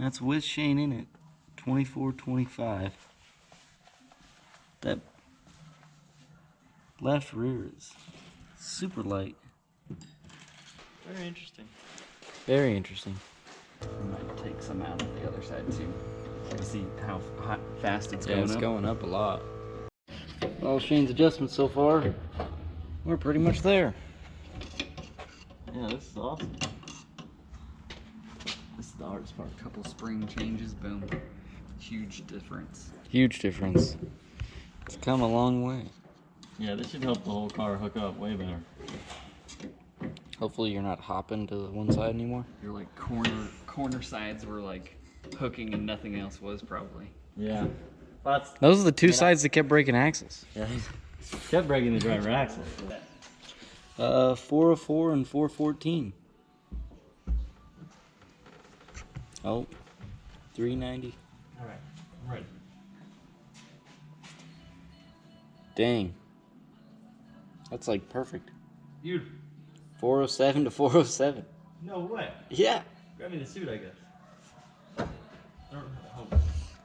That's with Shane in it. 24.25. That left rear is super light. Very interesting. Very interesting. I might take some out of the other side too. To see how fast it's going up. Yeah, it's going up a lot. All Shane's adjustments so far, we're pretty much there. Yeah, this is awesome. This is the hardest part. A couple spring changes, boom. Huge difference. Huge difference. It's come a long way. Yeah, this should help the whole car hook up way better. Hopefully you're not hopping to the one side anymore. Your like corner sides were like hooking and nothing else was probably. Yeah. Those are the two sides that kept breaking axles. Yeah, kept breaking the driver axle. 404 and 414. Oh, 390. All right, I'm ready. Dang. That's like perfect. Dude. 407 to 407. No way. Yeah. Grab me the suit, I guess.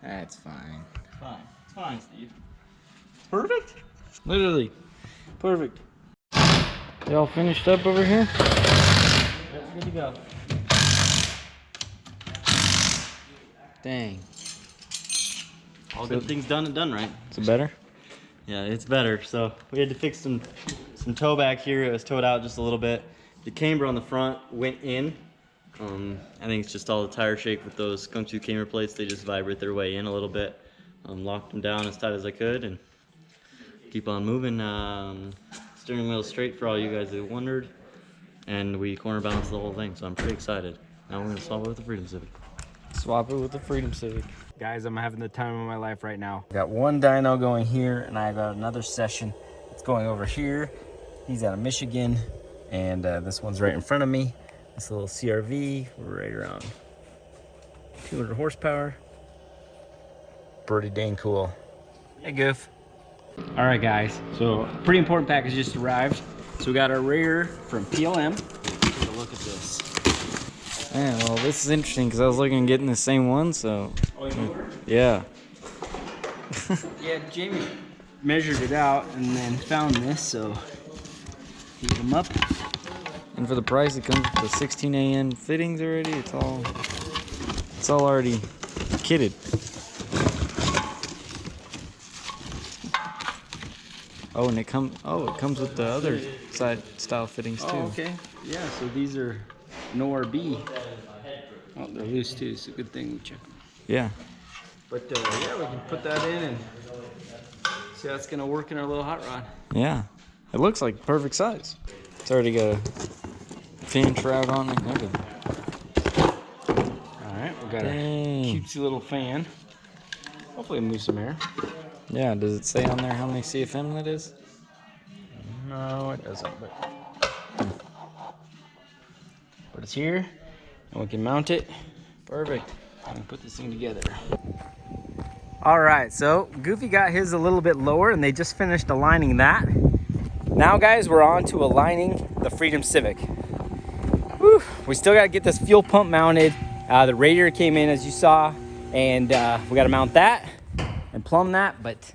That's fine. It's fine. It's fine, Steve. It's perfect? Literally. Perfect. Y'all finished up over here? Yep, good to go. Dang. All good things done and done right. Is it better? Yeah, it's better. So we had to fix some toe back here. It was towed out just a little bit. The camber on the front went in. I think it's just all the tire shake with those skunk tooth camber plates. They just vibrate their way in a little bit. Locked them down as tight as I could and keep on moving. Steering wheel straight for all you guys that wondered. And we corner balanced the whole thing, so I'm pretty excited. Now we're gonna swap it with the Freedom Civic. Swap it with the Freedom Civic. Guys, I'm having the time of my life right now. Got one dyno going here, and I got another session. It's going over here. He's out of Michigan, and this one's right in front of me. This little CRV, we're right around 200 horsepower. Pretty dang cool. Hey, Goof. All right, guys. So, pretty important package just arrived. So we got our rear from PLM. Take a look at this. Yeah, well, this is interesting because I was looking at getting the same one, so. Oh, you ordered? Yeah. Yeah, Jamie measured it out and then found this, so heat them up. And for the price, it comes with the 16 AN fittings already. It's all already kitted. Oh, and it comes with the other side style fittings too. Oh, okay. Yeah, so these are no RB. Oh, they're loose too, so good thing we check them. Yeah. But yeah, we can put that in and see how it's gonna work in our little hot rod. Yeah. It looks like perfect size. It's already got a fan shroud on it and everything. Alright, we got a cutesy little fan. Hopefully it'll move some air. Yeah, does it say on there how many CFM that is? No, it doesn't, but it's here, and we can mount it. Perfect. And put this thing together. All right, so Goofy got his a little bit lower, and they just finished aligning that. Now, guys, we're on to aligning the Freedom Civic. Whew, we still got to get this fuel pump mounted. The radiator came in, as you saw, and we got to mount that and plumb that, but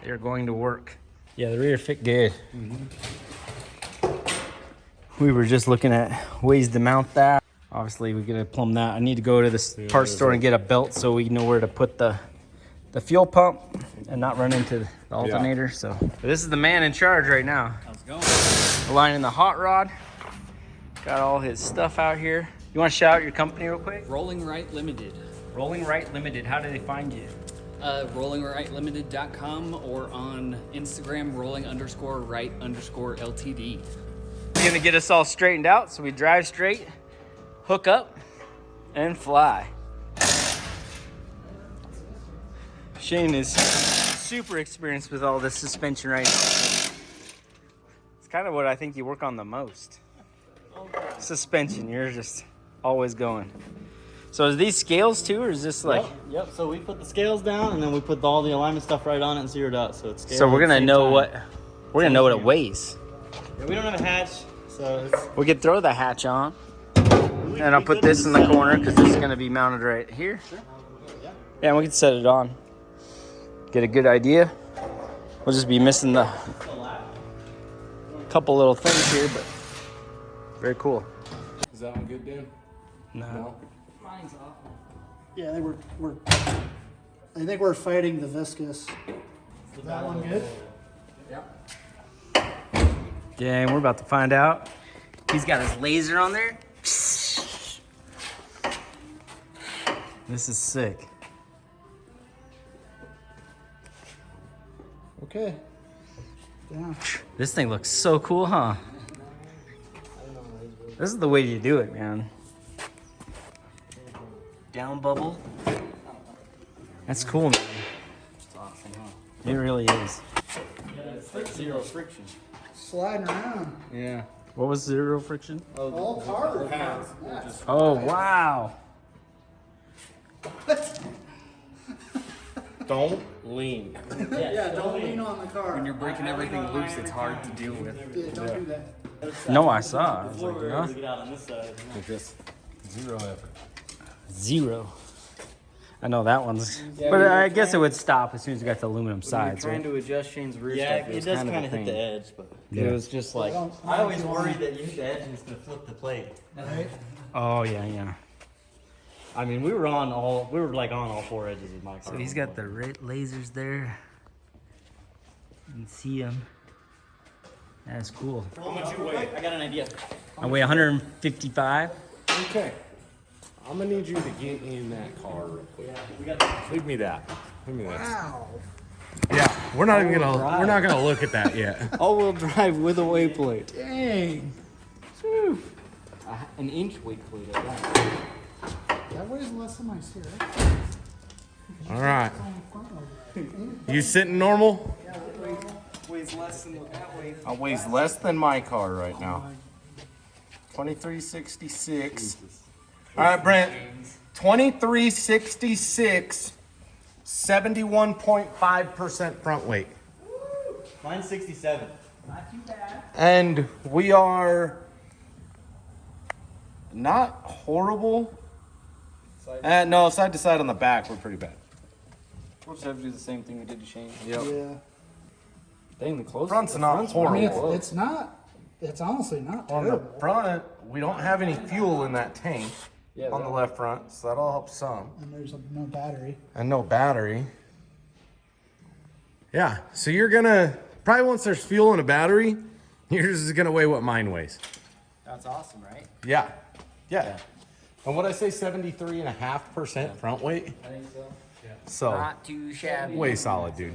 they're going to work. Yeah, the rear fit good. We were just looking at ways to mount that. Obviously, we're gonna plumb that. I need to go to this parts store and get a belt so we know where to put the fuel pump and not run into the alternator. Yeah. So this is the man in charge right now. How's it going? Aligning the hot rod. Got all his stuff out here. You want to shout out your company real quick? Rolling Right Limited. Rolling Right Limited. How do they find you? RollingRightLimited.com or on Instagram, rolling_right_LTD. You're gonna get us all straightened out so we drive straight, hook up, and fly. Shane is super experienced with all this suspension right now. It's kind of what I think you work on the most. Suspension, you're just always going. So is these scales too, or is this like? Yep. So we put the scales down, and then we put all the alignment stuff right on it and zeroed out. So it's. So we're gonna know what it weighs. Yeah, we don't have a hatch, so we could throw the hatch on. And I'll put this in the corner because this is going to be mounted right here. Yeah, and we can set it on. Get a good idea. We'll just be missing the couple little things here, but very cool. Is that one good, Dan? No. Mine's off. Yeah, I think we're fighting the viscous. Is that one good? Yeah, and we're about to find out. He's got his laser on there. This is sick. Okay. Yeah. This thing looks so cool, huh? This is the way you do it, man. Down bubble. That's cool, man. It's awesome, huh? It really is. It's like zero friction. Sliding around. Yeah. What was zero friction? All carbon. Oh, wow. Don't lean. Yeah, don't lean on the car. When you're breaking everything loose, it's hard to deal with. Yeah, don't do that. No, I saw. I was like, huh? Get out on this side. Just zero effort. Zero. I know that one's. But I guess it would stop as soon as you got the aluminum sides, Trying right? to adjust Shane's rear Yeah, stuff, it was does kind of kind a of hit the pain. edge, but It was just like, I always worried that you hit the edge and it's gonna flip the plate. Right? Oh, yeah, yeah. I mean, we were on all four edges of my car. So he's got the lasers there. You can see them. That's cool. How much you weigh? I got an idea. I weigh 155. Okay. I'm gonna need you to get in that car real quick. Leave me that. Leave me that. Wow. Yeah, we're not even gonna. We're not gonna look at that yet. all-wheel drive with a weight plate. Dang. An inch weight plate at that. That weighs less than my steer. All right. You sitting normal? Weighs less than what that weighs. I weighs less than my car right now. 2366. All right, Brent. 2366. 71.5% front weight. Mine's 67. And we are not horrible. No, side to side on the back, we're pretty bad. We'll just have to do the same thing we did to Shane. Yep. Yeah. Dang, the closest. Front's not I mean, horrible. it's not. It's honestly not On the terrible. front, we don't have any fuel in that tank Yeah, on the left front, so that'll help some. And there's no battery. And no battery. Yeah, so you're gonna, probably once there's fuel and a battery, yours is gonna weigh what mine weighs. That's awesome, right? Yeah, yeah. And what I say, 73.5% front weight? I think so. So, Not too shabby. way solid, dude.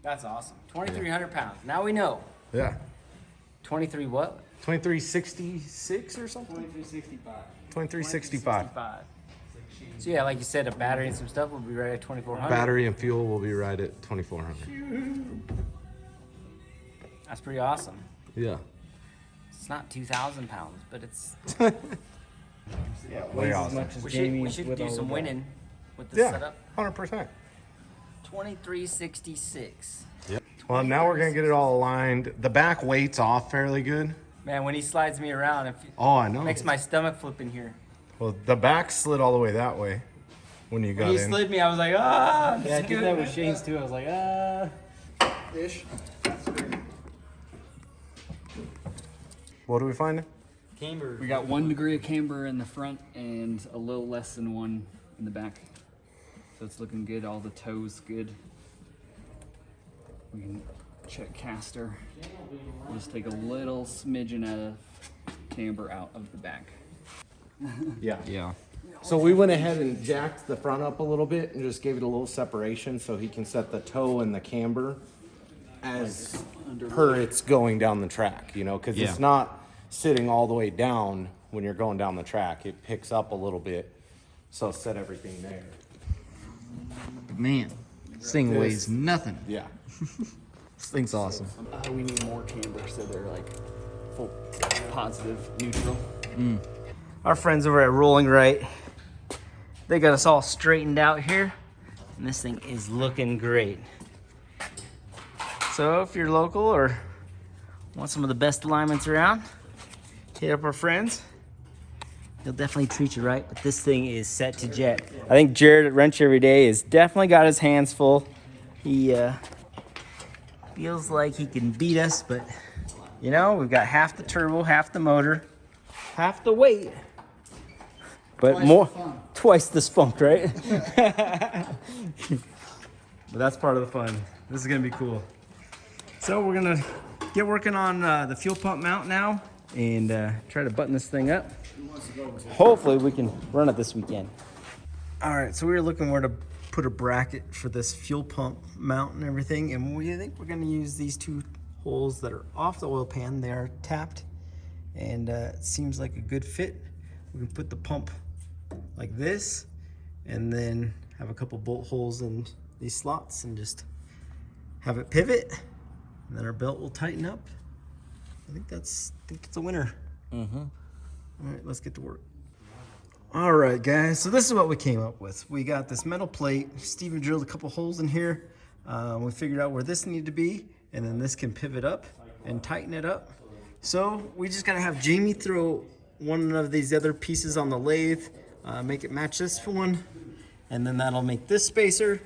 That's awesome. 2,300 pounds. Now we know. Yeah. 23 what? 2366 or something? 2365. 2365. So yeah, like you said, a battery and some stuff will be right at 2,400. Battery and fuel will be right at 2400. That's pretty awesome. Yeah. It's not 2,000 pounds, but it's. Yeah, Way weighs awesome. as much as We Jamie should with do all some of winning with this Yeah, setup. 100%. 2366. Yep. Well, now we're gonna get it all aligned. The back weight's off fairly good. Man, when he slides me around, it Oh, I know. makes my stomach flip in here. Well, the back slid all the way that way when you got When he in. slid me, I was like, ah. Yeah, I did that with Shane's too. I was like, Ish. What are we finding? Camber. We got 1 degree of camber in the front and a little less than 1 in the back. So it's looking good. All the toes good. We can check caster. We'll just take a little smidgen of camber out of the back. Yeah. Yeah. So we went ahead and jacked the front up a little bit and just gave it a little separation so he can set the toe and the camber as per it's going down the track, you know, because Yeah. it's not sitting all the way down when you're going down the track. It picks up a little bit, so set everything there. Man, this thing weighs nothing. Yeah. This thing's awesome. We need more camber so they're like full positive neutral. Our friends over at Rolling Right, they got us all straightened out here, and this thing is looking great. So if you're local or want some of the best alignments around, hit up our friends. They'll definitely treat you right, but this thing is set to jet. I think Jared at Wrench Every Day has definitely got his hands full. He feels like he can beat us, but you know, we've got half the turbo, half the motor, half the weight, but twice the spunk, right? But that's part of the fun. This is gonna be cool. So we're gonna get working on the fuel pump mount now and try to button this thing up. Hopefully we can run it this weekend. All right, so we were looking where to put a bracket for this fuel pump mount and everything, and we think we're gonna use these two holes that are off the oil pan. They are tapped, and it seems like a good fit. We can put the pump like this, and then have a couple bolt holes in these slots and just have it pivot, and then our belt will tighten up. I think it's a winner. All right, let's get to work. All right, guys, so this is what we came up with. We got this metal plate. Steven drilled a couple holes in here. We figured out where this needed to be, and then this can pivot up and tighten it up. So we just gotta have Jamie throw one of these other pieces on the lathe, make it match this one, and then that'll make this spacer.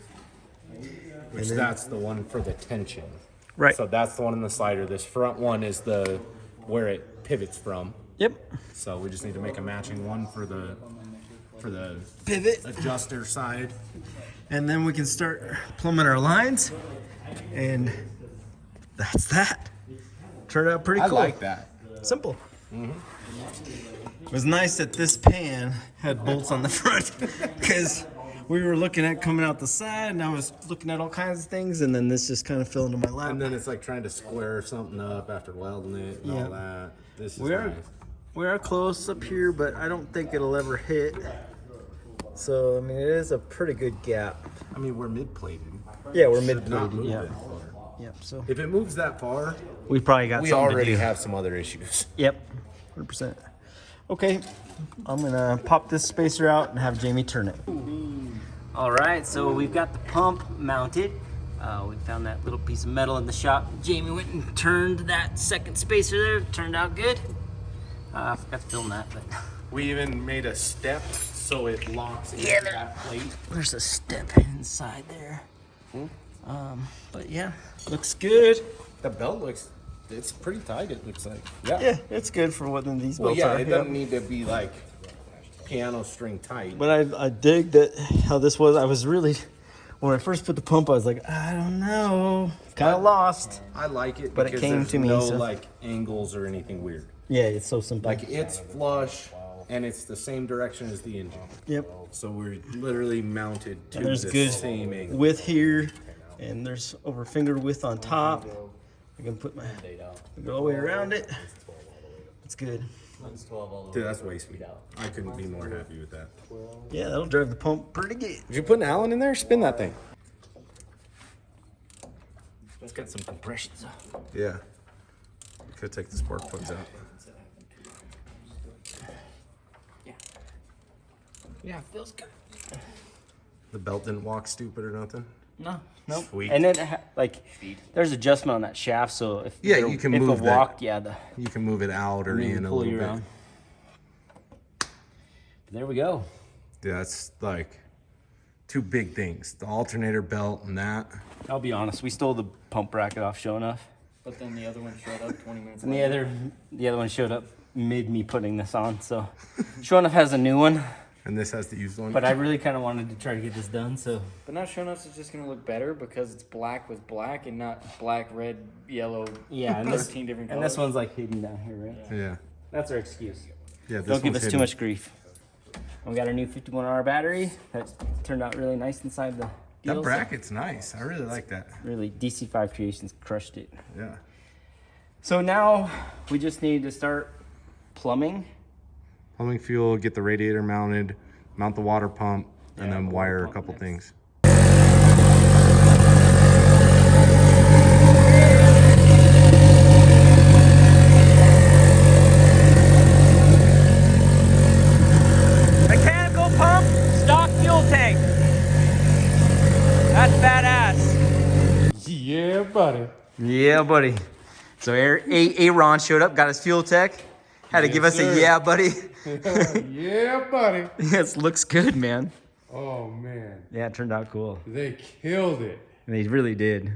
Which that's the one for the tension. Right. So that's the one in the slider. This front one is the where it pivots from. Yep. So we just need to make a matching one for the Pivot. adjuster side. And then we can start plumbing our lines, and that's that. Turned out pretty cool. I like that. Simple. It was nice that this pan had bolts on the front, because we were looking at coming out the side, and I was looking at all kinds of things, and then this just kind of fell into my lap. And then it's like trying to square something up after welding it and all that. This is nice. We are close up here, but I don't think it'll ever hit. So, I mean, it is a pretty good gap. I mean, we're mid-plated. Yeah, we're Should not mid-plated. move Yeah. that far. Yep. So If it moves that far, we probably got we something already to do. have some other issues. Yep. 100%. Okay, I'm gonna pop this spacer out and have Jamie turn it. All right, so we've got the pump mounted. We found that little piece of metal in the shop. Jamie went and turned that second spacer there. Turned out good. I forgot to film that, but We even made a step so it locks into that plate. there's a step inside there. But yeah, looks good. The belt looks, it's pretty tight, it looks like. Yeah, it's good for what these Well, belts yeah, are. it doesn't need to be like piano string tight. But I dig that how this was. I was really, when I first put the pump, I was like, I don't know, kind of lost. I like it But it because came there's to me, no so- like angles or anything weird. Yeah, it's so simple. Like it's flush and it's the same direction as the engine. Yep. So we're literally mounted to And there's the good same angle. width here, and there's over finger width on top. I can put my go all the way around it. It's good. Dude, that's way sweet. I couldn't be more happy with that. Yeah, that'll drive the pump pretty good. Did you put an Allen in there? Spin that thing. It's got some compression. So. Yeah. Could take the spark plugs out. Yeah, it feels good. The belt didn't walk stupid or nothing. No, nope. Sweet. And then like, there's adjustment on that shaft, so if Yeah, there- you can if move it that. walked, yeah, the You can move it out or and then in a pull little you bit. around. There we go. Yeah, that's like two big things. The alternator belt and that. I'll be honest, we stole the pump bracket off Sho'nuff, But then the other one showed up 20 minutes and later. the other one showed up mid me putting this on. So Sho'nuff has a new one, And this has the used one. but I really kind of wanted to try to get this done. So But now Sho'nuff's is just going to look better because it's black with black and not black, red, yellow, yeah, and this 13 different and colors. this one's like hidden down here, right? Yeah. That's our excuse. Yeah, this Don't give one's us too hidden. much grief. And we got our new 51R battery that turned out really nice inside the deal. That bracket's nice. I really like that. Really, DC5 Creations crushed it. Yeah. So now we just need to start plumbing. Plumbing fuel, get the radiator mounted, mount the water pump, and then wire a couple things. Mechanical pump, stock fuel tank. That's badass. Yeah, buddy. Yeah, buddy. So Aaron showed up, got his fuel tech. Had to give us a yeah, buddy. Yeah, buddy. Yes, looks good, man. Oh, man. Yeah, it turned out cool. They killed it. They really did.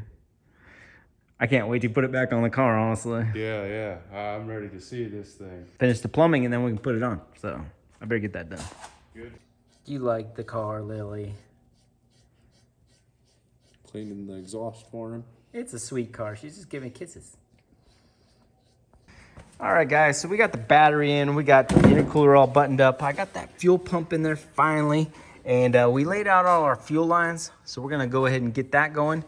I can't wait to put it back on the car, honestly. Yeah. I'm ready to see this thing. Finish the plumbing and then we can put it on. So I better get that done. Good. Do you like the car, Lily? Cleaning the exhaust for him. It's a sweet car. She's just giving kisses. All right, guys, so we got the battery in. We got the intercooler all buttoned up. I got that fuel pump in there finally. And we laid out all our fuel lines. So we're going to go ahead and get that going.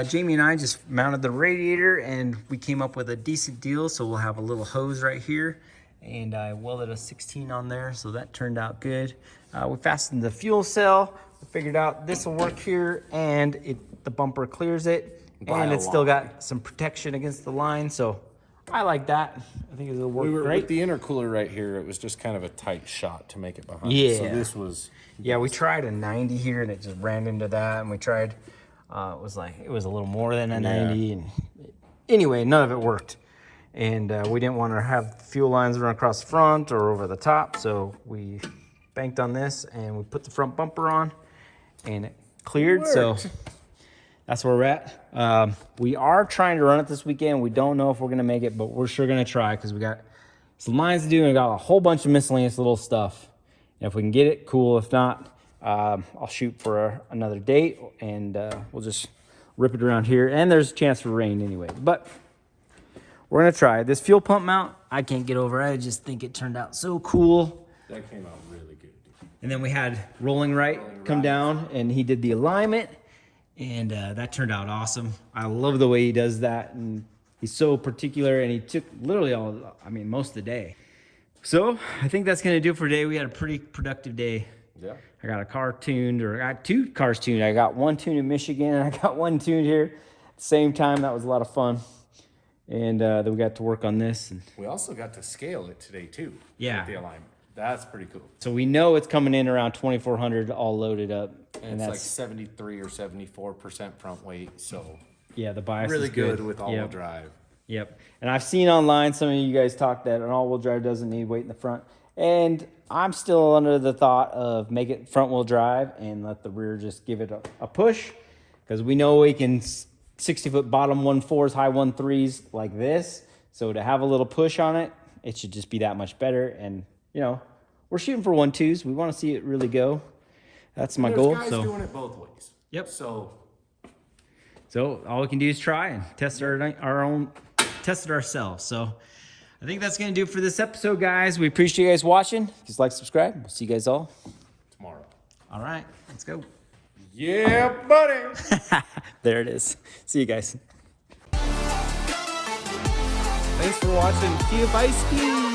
Jamie and I just mounted the radiator and we came up with a decent deal. So we'll have a little hose right here. And I welded a 16 on there. So that turned out good. We fastened the fuel cell. We figured out this will work here. And the bumper clears it. And it's still got some protection against the line. So I like that. I think it'll work great. With the intercooler right here, it was just kind of a tight shot to make it behind. Yeah. So this was... Yeah, we tried a 90 here and it just ran into that. And we tried, it was a little more than a 90. And anyway, none of it worked. And we didn't want to have fuel lines run across the front or over the top. So we banked on this and we put the front bumper on and it cleared. So that's where we're at. We are trying to run it this weekend. We don't know if we're going to make it, but we're sure going to try because we got some lines to do and we got a whole bunch of miscellaneous little stuff. And if we can get it, cool. If not, I'll shoot for another date and we'll just rip it around here. And there's a chance for rain anyway. But we're going to try. This fuel pump mount, I can't get over. I just think it turned out so cool. That came out really good. And then we had Rolling Right come down and he did the alignment. And that turned out awesome. I love the way he does that. And he's so particular. And he took literally most of the day. So I think that's going to do it for today. We had a pretty productive day. Yeah. I got a car tuned, or I got 2 cars tuned. I got one tuned in Michigan and I got one tuned here at the same time. That was a lot of fun. And then we got to work on this. And We also got to scale it today too. Yeah. With the alignment. That's pretty cool. so we know it's coming in around 2,400 all loaded up. And it's like 73 or 74% front weight. So yeah, the bias really is good. with all-wheel drive. Yep. And I've seen online some of you guys talk that an all-wheel drive doesn't need weight in the front. And I'm still under the thought of make it front-wheel drive and let the rear just give it a push. Because we know we can 60-foot bottom 1.4s, high 1.3s like this. So to have a little push on it, it should just be that much better. And, we're shooting for 1.2s. We want to see it really go. That's my goal. There's guys doing it both ways. Yep. So all we can do is try and test test it ourselves. So I think that's going to do it for this episode, guys. We appreciate you guys watching. Just like, subscribe. We'll see you guys all tomorrow. All right, let's go. Yeah, buddy. There it is. See you guys. Thanks for watching Pfispeed.